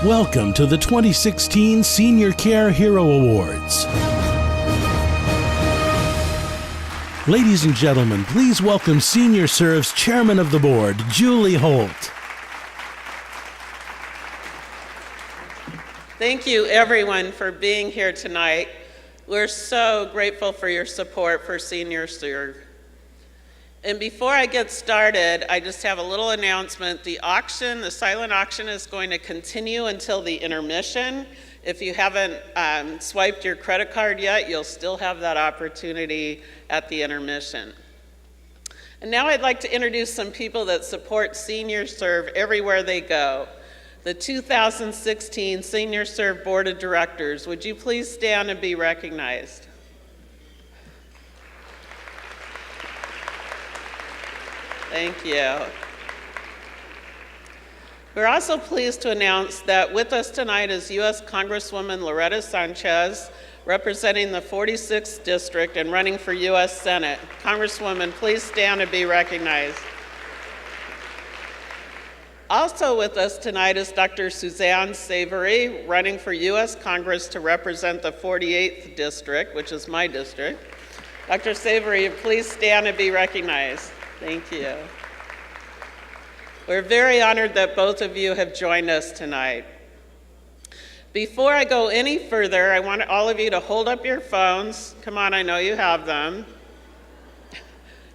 Welcome to the 2016 Senior Care Hero Awards. Ladies and gentlemen, please welcome Senior Serve's Chairman of the Board, Julie Holt. Thank you, everyone, for being here tonight. We're so grateful for your support for Senior Serve. And before I get started, I just have a little announcement. The silent auction is going to continue until the intermission. If you haven't swiped your credit card yet, you'll still have that opportunity at the intermission. And now I'd like to introduce some people that support Senior Serve everywhere they go. The 2016 Senior Serve Board of Directors. Would you please stand and be recognized? Thank you. We're also pleased to announce that with us tonight is U.S. Congresswoman Loretta Sanchez, representing the 46th District and running for U.S. Senate. Congresswoman, please stand and be recognized. Also with us tonight is Dr. Suzanne Savory, running for U.S. Congress to represent the 48th District, which is my district. Dr. Savory, please stand and be recognized. Thank you. We're very honored that both of you have joined us tonight. Before I go any further, I want all of you to hold up your phones. Come on, I know you have them.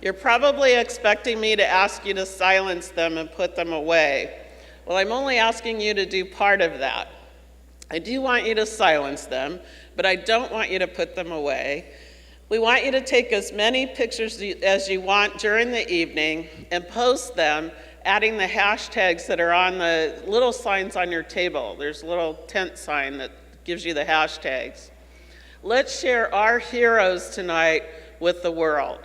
You're probably expecting me to ask you to silence them and put them away. Well, I'm only asking you to do part of that. I do want you to silence them, but I don't want you to put them away. We want you to take as many pictures as you want during the evening and post them, adding the hashtags that are on the little signs on your table. There's a little tent sign that gives you the hashtags. Let's share our heroes tonight with the world.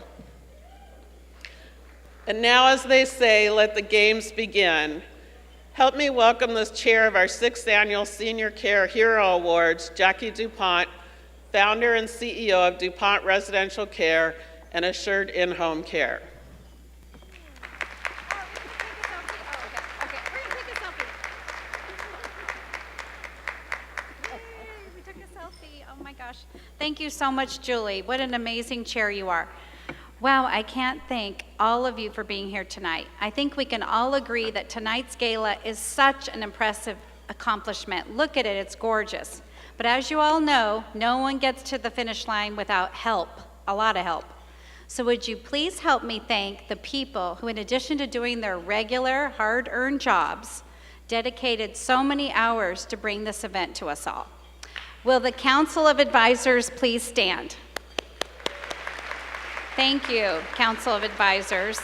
And now, as they say, let the games begin. Help me welcome the chair of our 6th Annual Senior Care Hero Awards, Jackie DuPont, founder and CEO of DuPont Residential Care and Assured In-Home Care. We took a selfie. Oh my gosh. Thank you so much, Julie. What an amazing chair you are. Wow, I can't thank all of you for being here tonight. I think we can all agree that tonight's gala is such an impressive accomplishment. Look at it, it's gorgeous. But as you all know, no one gets to the finish line without help, a lot of help. So would you please help me thank the people who, in addition to doing their regular, hard-earned jobs, dedicated so many hours to bring this event to us all. Will the Council of Advisors please stand? Thank you, Council of Advisors.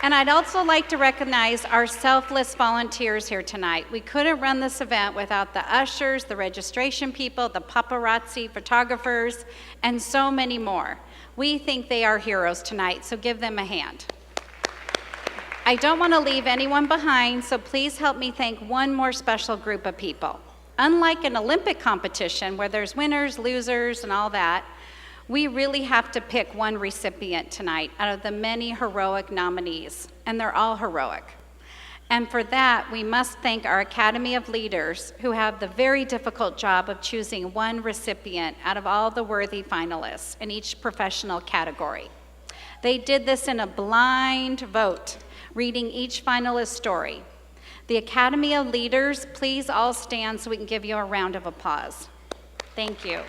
And I'd also like to recognize our selfless volunteers here tonight. We couldn't run this event without the ushers, the registration people, the paparazzi photographers, and so many more. We think they are heroes tonight, so give them a hand. I don't want to leave anyone behind, so please help me thank one more special group of people. Unlike an Olympic competition where there's winners, losers, and all that, we really have to pick one recipient tonight out of the many heroic nominees, and they're all heroic. And for that, we must thank our Academy of Leaders who have the very difficult job of choosing one recipient out of all the worthy finalists in each professional category. They did this in a blind vote, reading each finalist's story. The Academy of Leaders, please all stand so we can give you a round of applause. Thank you.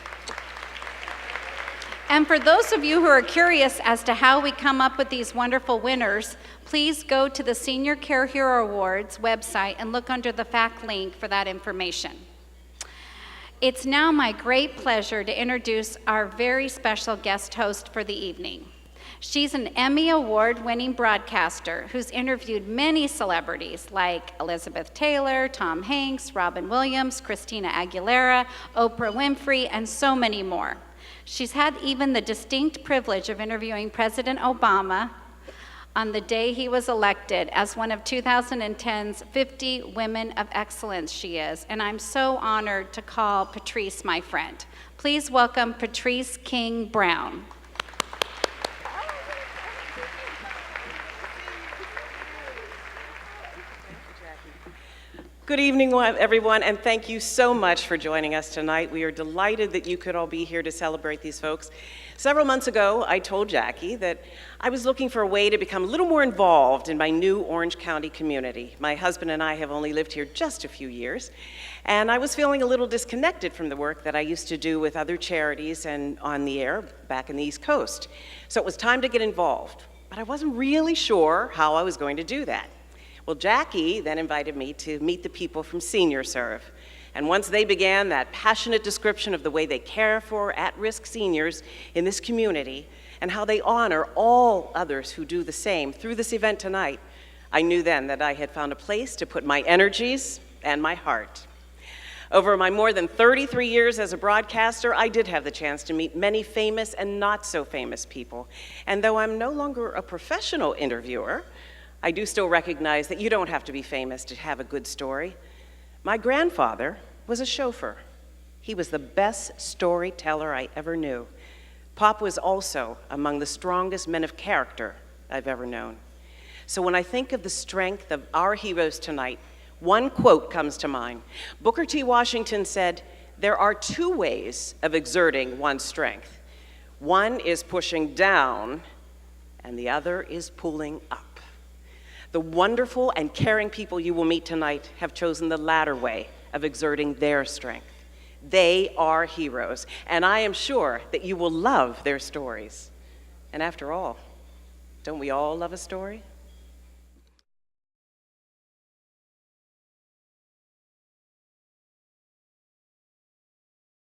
And for those of you who are curious as to how we come up with these wonderful winners, please go to the Senior Care Hero Awards website and look under the fact link for that information. It's now my great pleasure to introduce our very special guest host for the evening. She's an Emmy Award-winning broadcaster who's interviewed many celebrities like Elizabeth Taylor, Tom Hanks, Robin Williams, Christina Aguilera, Oprah Winfrey, and so many more. She's had even the distinct privilege of interviewing President Obama on the day he was elected as one of 2010's 50 Women of Excellence she is, and I'm so honored to call Patrice my friend. Please welcome Patrice King Brown. Good evening, everyone, and thank you so much for joining us tonight. We are delighted that you could all be here to celebrate these folks. Several months ago, I told Jackie that I was looking for a way to become a little more involved in my new Orange County community. My husband and I have only lived here just a few years, and I was feeling a little disconnected from the work that I used to do with other charities and on the air back in the East Coast. So it was time to get involved, but I wasn't really sure how I was going to do that. Well, Jackie then invited me to meet the people from Senior Serve. And once they began that passionate description of the way they care for at-risk seniors in this community and how they honor all others who do the same through this event tonight, I knew then that I had found a place to put my energies and my heart. Over my more than 33 years as a broadcaster, I did have the chance to meet many famous and not so famous people. And though I'm no longer a professional interviewer, I do still recognize that you don't have to be famous to have a good story. My grandfather was a chauffeur. He was the best storyteller I ever knew. Pop was also among the strongest men of character I've ever known. So when I think of the strength of our heroes tonight, one quote comes to mind. Booker T. Washington said, "There are two ways of exerting one's strength. One is pushing down, and the other is pulling up." The wonderful and caring people you will meet tonight have chosen the latter way of exerting their strength. They are heroes, and I am sure that you will love their stories. And after all, don't we all love a story?